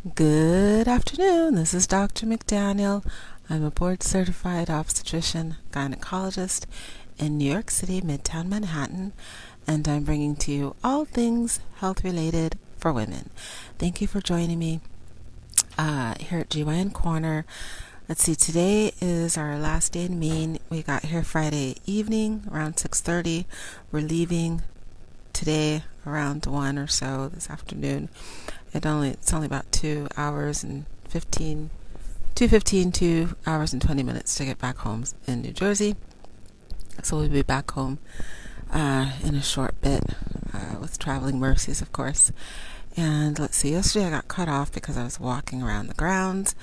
Good afternoon. This is Dr. McDaniel. I'm a board-certified obstetrician gynecologist in New York City, Midtown Manhattan, and I'm bringing to you all things health-related for women. Thank you for joining me here at GYN Corner. Let's see, today is our last day in Maine. We got here Friday evening around 6:30. We're leaving today around 1 or so this afternoon. It's only about 2 hours and 2 hours and 20 minutes to get back home in New Jersey. So we'll be back home in a short bit with traveling mercies, of course. And let's see, yesterday I got cut off because I was walking around the grounds,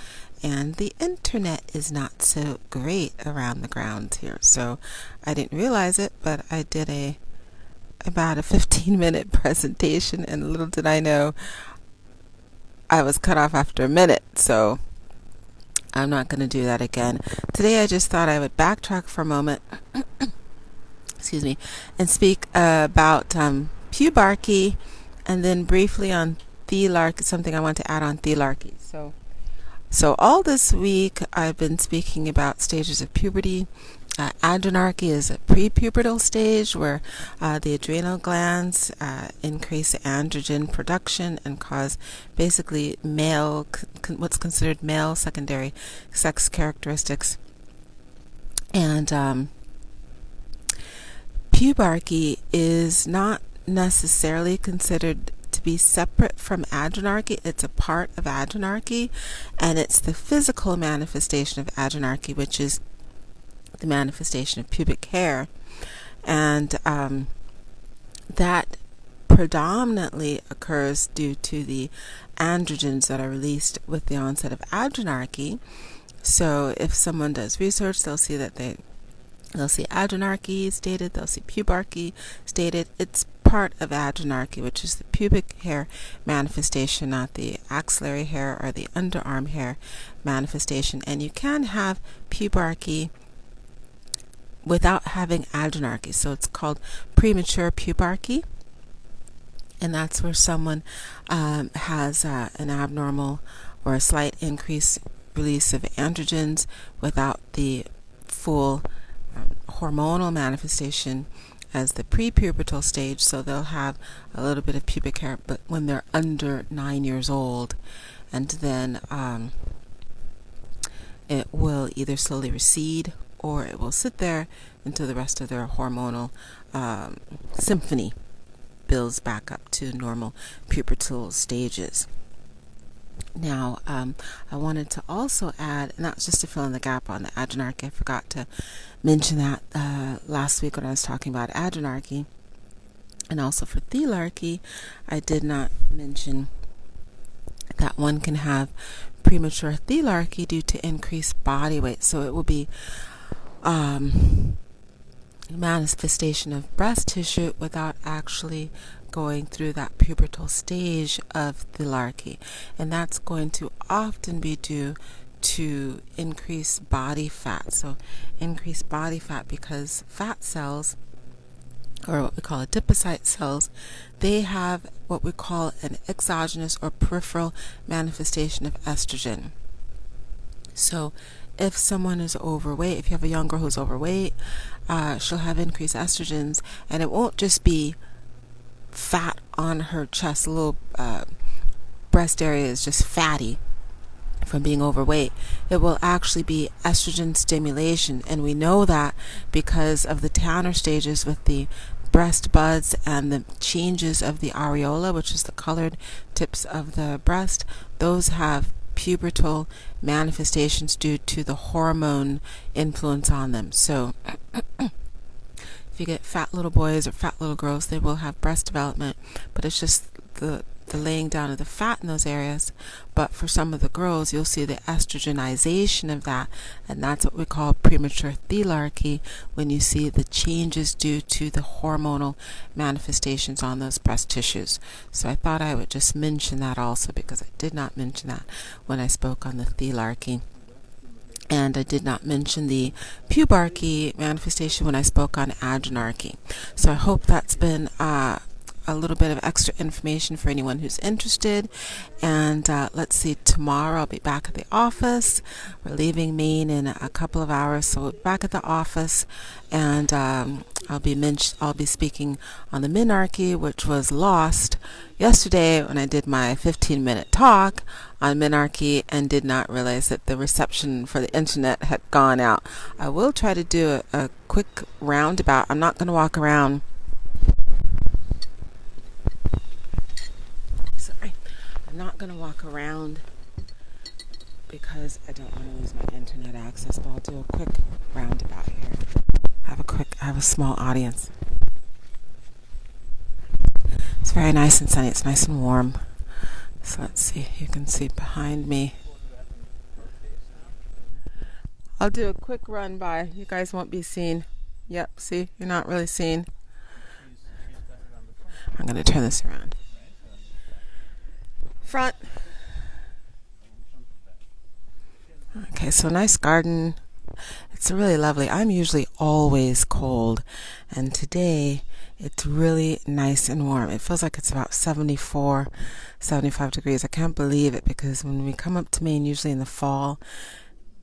and the internet is not so great around the grounds here. So I didn't realize it, but I did about a 15-minute presentation, and little did I know I was cut off after a minute, so I'm not going to do that again. Today I just thought I would backtrack for a moment excuse me, and speak about PUBARCHE, and then briefly on thelarchy, something I want to add on thelarchy. So all this week I've been speaking about stages of puberty. Adrenarche is a prepubertal stage where the adrenal glands increase androgen production and cause basically what's considered male secondary sex characteristics. And PUBARCHE is not necessarily considered to be separate from adrenarche. It's a part of adrenarche, and it's the physical manifestation of adrenarche, which is the manifestation of pubic hair, and that predominantly occurs due to the androgens that are released with the onset of adrenarche. So if someone does research, they'll see that they'll see adrenarche stated, they'll see PUBARCHE stated. It's part of adrenarche, which is the pubic hair manifestation, not the axillary hair or the underarm hair manifestation. And you can have PUBARCHE without having adrenarche. So it's called premature PUBARCHE, and that's where someone has an abnormal or a slight increased release of androgens without the full hormonal manifestation as the prepubertal stage. So they'll have a little bit of pubic hair, but when they're under 9 years old, and then it will either slowly recede or it will sit there until the rest of their hormonal symphony builds back up to normal pubertal stages. Now, I wanted to also add, and that's just to fill in the gap on the adrenarche. I forgot to mention that last week when I was talking about adrenarche. And also for thelarchy, I did not mention that one can have premature thelarchy due to increased body weight. So it will be manifestation of breast tissue without actually going through that pubertal stage of thelarchy, and that's going to often be due to increased body fat. So increased body fat because fat cells, or what we call adipocyte cells, they have what we call an exogenous or peripheral manifestation of estrogen. So if someone is overweight, if you have a young girl who's overweight, she'll have increased estrogens, and it won't just be fat on her chest, a little breast area is just fatty from being overweight. It will actually be estrogen stimulation, and we know that because of the Tanner stages with the breast buds and the changes of the areola, which is the colored tips of the breast. Those have pubertal manifestations due to the hormone influence on them. So if you get fat little boys or fat little girls, they will have breast development, but it's just the laying down of the fat in those areas. But for some of the girls, you'll see the estrogenization of that, and that's what we call premature thelarchy, when you see the changes due to the hormonal manifestations on those breast tissues. So I thought I would just mention that also, because I did not mention that when I spoke on the thelarchy. And I did not mention the PUBARCHE manifestation when I spoke on adrenarche. So I hope that's been a little bit of extra information for anyone who's interested. And let's see, tomorrow I'll be back at the office. We're leaving Maine in a couple of hours, so back at the office, and I'll be speaking on the Minarchy, which was lost yesterday when I did my 15-minute talk on Minarchy and did not realize that the reception for the internet had gone out. I will try to do a quick roundabout. I'm not going to walk around. Sorry. I'm not going to walk around because I don't want to lose my internet access, but I'll do a quick roundabout here. I have a small audience. It's very nice and sunny. It's nice and warm. So let's see. You can see behind me. I'll do a quick run by. You guys won't be seen. Yep, see? You're not really seen. I'm going to turn this around. Front. Okay, so nice garden. It's really lovely. I'm usually always cold, and today it's really nice and warm. It feels like it's about 74, 75 degrees. I can't believe it, because when we come up to Maine, usually in the fall,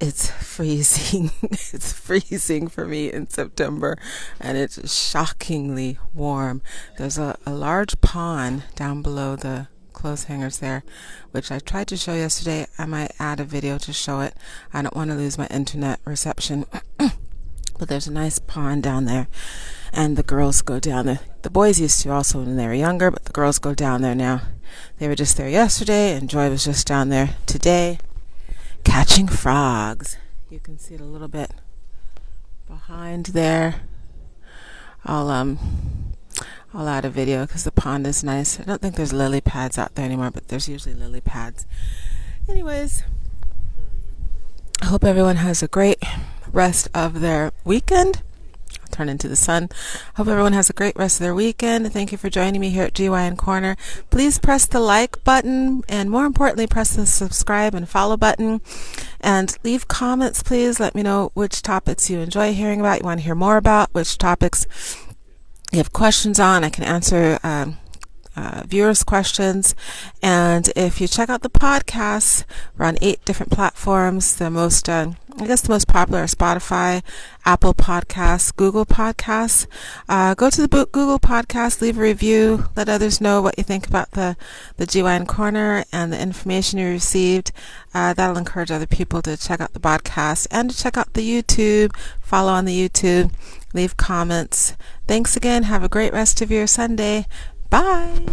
it's freezing. It's freezing for me in September, and it's shockingly warm. There's a large pond down below the clothes hangers there, which I tried to show yesterday. I might add a video to show it. I don't want to lose my internet reception. But there's a nice pond down there, and the girls go down there. The boys used to also when they were younger, but the girls go down there now. They were just there yesterday, and Joy was just down there today catching frogs. You can see it a little bit behind there. I'll add a video because the pond is nice. I don't think there's lily pads out there anymore, but there's usually lily pads. Anyways, I hope everyone has a great rest of their weekend. I'll turn into the sun. Hope everyone has a great rest of their weekend. Thank you for joining me here at GYN Corner. Please press the like button, and more importantly, press the subscribe and follow button. And leave comments, please. Let me know which topics you enjoy hearing about, you want to hear more about, which topics you have questions on. I can answer viewers' questions. And if you check out the podcasts, we're on 8 different platforms. The most popular are Spotify, Apple Podcasts, Google Podcasts. Go to the Google Podcasts, leave a review, let others know what you think about the GYN Corner and the information you received. That'll encourage other people to check out the podcast and to check out the YouTube, follow on the YouTube, leave comments. Thanks again. Have a great rest of your Sunday. Bye.